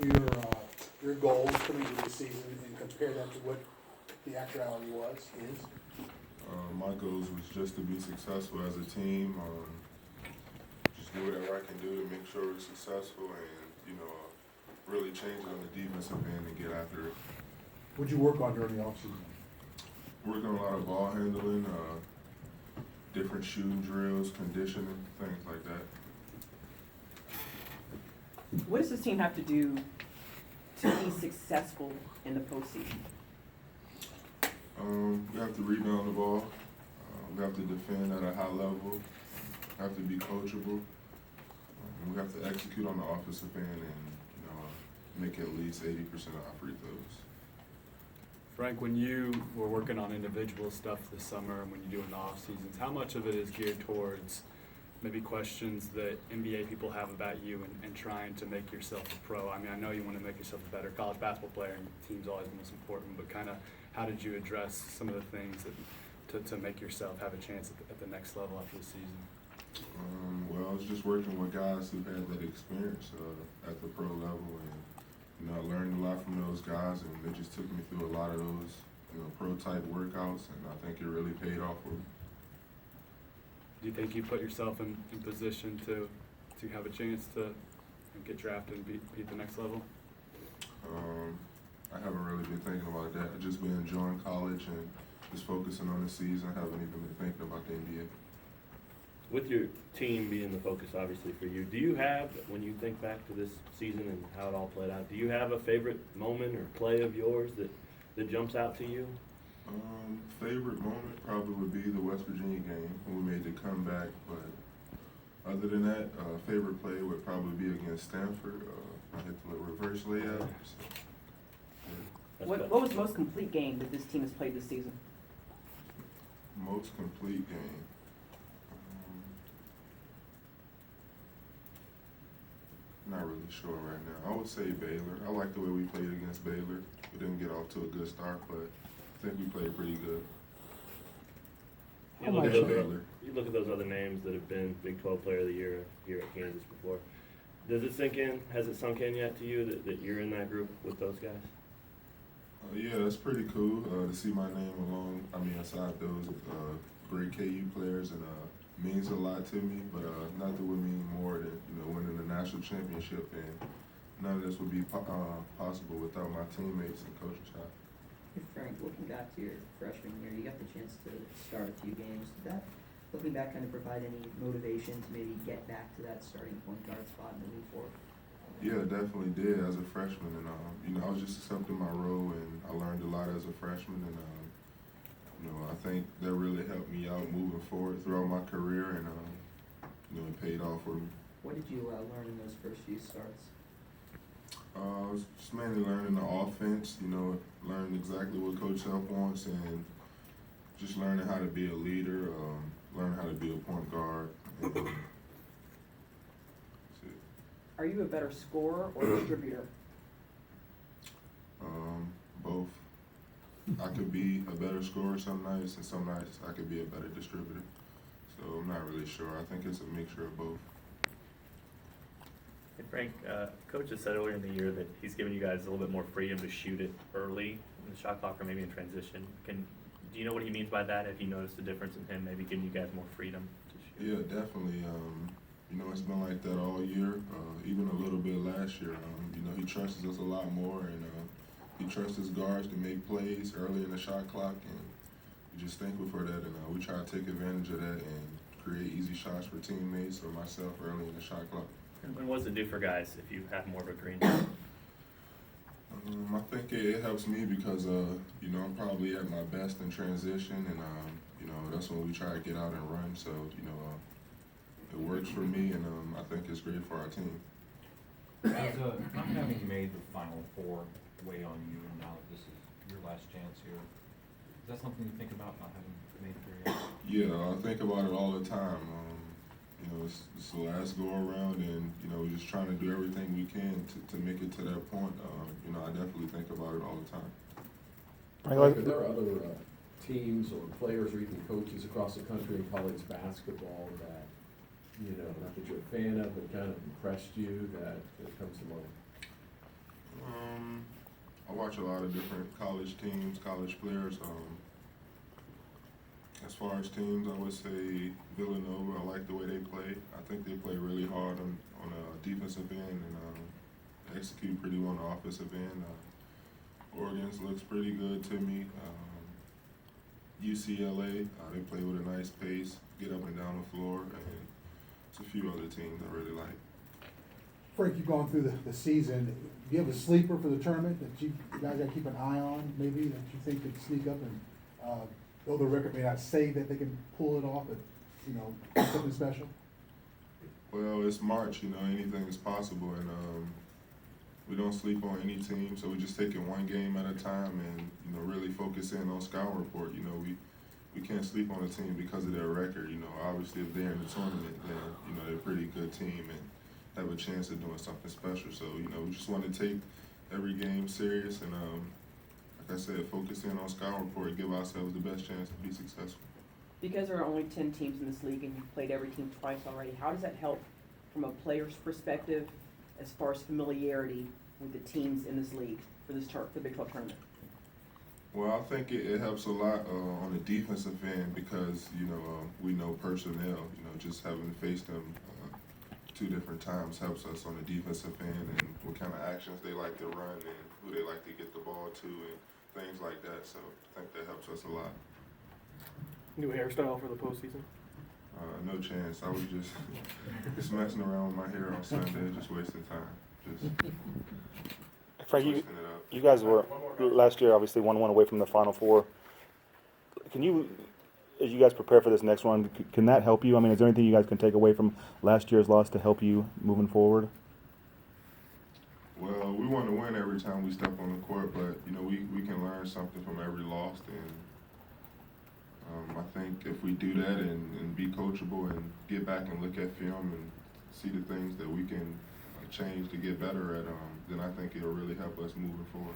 your goals coming into the season and compare that to what the actuality is? My goals was just to be successful as a team. Just do whatever I can do to make sure we're successful, and really change it on the defensive end and get after it. What'd you work on during the offseason? Working on a lot of ball handling, different shooting drills, conditioning, things like that. What does this team have to do to be successful in the postseason? We have to rebound the ball. We have to defend at a high level. We have to be coachable. And we have to execute on the offensive end and make at least 80% of our free throws. Frank, when you were working on individual stuff this summer and when you do in the off seasons, how much of it is geared towards maybe questions that NBA people have about you and trying to make yourself a pro? I mean, I know you want to make yourself a better college basketball player, and team's always the most important, but kind of how did you address some of the things to make yourself have a chance at the next level after the season? Well, I was just working with guys who had that experience at the pro level, and I learned a lot from those guys, and they just took me through a lot of those pro-type workouts, and I think it really paid off for me. Do you think you put yourself in position to have a chance to get drafted and beat the next level? I haven't really been thinking about that. I've just been enjoying college and just focusing on the season. I haven't even been thinking about the NBA. With your team being the focus, obviously, for you, do you have, when you think back to this season and how it all played out, do you have a favorite moment or play of yours that jumps out to you? Favorite moment probably would be the West Virginia game when we made the comeback, but other than that, favorite play would probably be against Stanford. I hit the reverse layup. So, yeah. What was the most complete game that this team has played this season? Most complete game. Not really sure right now. I would say Baylor. I like the way we played against Baylor. We didn't get off to a good start, but I think we played pretty good. You look at those other names that have been Big 12 Player of the Year here at Kansas before. Does it sink in? Has it sunk in yet to you that you're in that group with those guys? Yeah, that's pretty cool to see my name aside those great KU players, and means a lot to me, but not that would mean more than winning the national championship, and none of this would be possible without my teammates and coaching staff. Hey Frank, looking back to your freshman year, you got the chance to start a few games. Did that, looking back, kind of provide any motivation to maybe get back to that starting point guard spot moving forward? Yeah, definitely did as a freshman, and I was just accepting my role, and I learned a lot as a freshman, and I think that really helped me out moving forward throughout my career, and it paid off for me. What did you learn in those first few starts? I was just mainly learning the offense, learning exactly what Coach Self wants, and just learning how to be a leader, learning how to be a point guard. And that's it. Are you a better scorer or distributor? Both. I could be a better scorer some nights, and some nights I could be a better distributor. So I'm not really sure. I think it's a mixture of both. Hey Frank, Coach has said earlier in the year that he's given you guys a little bit more freedom to shoot it early in the shot clock or maybe in transition. Do you know what he means by that? Have you noticed a difference in him maybe giving you guys more freedom to shoot? Yeah, definitely. It's been like that all year, even a little bit last year. He trusts us a lot more, and he trusts his guards to make plays early in the shot clock, and we're just thankful for that. And we try to take advantage of that and create easy shots for teammates or myself early in the shot clock. And what does it do for guys if you have more of a green? I think it helps me because, I'm probably at my best in transition, and, that's when we try to get out and run. So, it works for me, and I think it's great for our team. Does not having made the Final Four weigh on you, and now that this is your last chance here, is that something you think about, not having made it there yet? Yeah, I think about it all the time. It's the last go around, and we're just trying to do everything we can to make it to that point. I definitely think about it all the time. Are there other teams or players or even coaches across the country in college basketball that not that you're a fan of, but kind of impressed you that comes to mind? watch a lot of different college teams, college players. As far as teams, I would say Villanova. I like the way they play. I think they play really hard on a defensive end and execute pretty well on the offensive end. Oregon's looks pretty good to me. UCLA, they play with a nice pace, get up and down the floor, and it's a few other teams I really like. Frank, you've gone through the season. Do you have a sleeper for the tournament that you guys got to keep an eye on, maybe, that you think could sneak up and, though the record may not say that they can pull it off, but, you know, something special? Well, it's March, anything is possible, and we don't sleep on any team, so we just take it one game at a time and, really focus in on Scout Report. We can't sleep on a team because of their record. Obviously if they're in the tournament, then, they're a pretty good team and have a chance of doing something special. So, we just want to take every game serious and, like I said, focus in on Scout Report, give ourselves the best chance to be successful. Because there are only 10 teams in this league and you've played every team twice already, how does that help from a player's perspective as far as familiarity with the teams in this league for the Big 12 tournament? Well, I think it helps a lot on the defensive end because, we know personnel. Just having faced them 2 different times helps us on the defensive end and what kind of actions they like to run and who they like to get the ball to and things like that. So I think that helps us a lot. New hairstyle for the postseason? No chance. I was just messing around with my hair on Sunday, just wasting time. Just Frank, twisting it up. you guys were last year obviously 1-1 away from the Final Four. Can you, as you guys prepare for this next one, can that help you? I mean, is there anything you guys can take away from last year's loss to help you moving forward? Well, we want to win every time we step on the court, but we can learn something from every loss, and I think if we do that and be coachable and get back and look at film and see the things that we can change to get better at, then I think it'll really help us moving forward.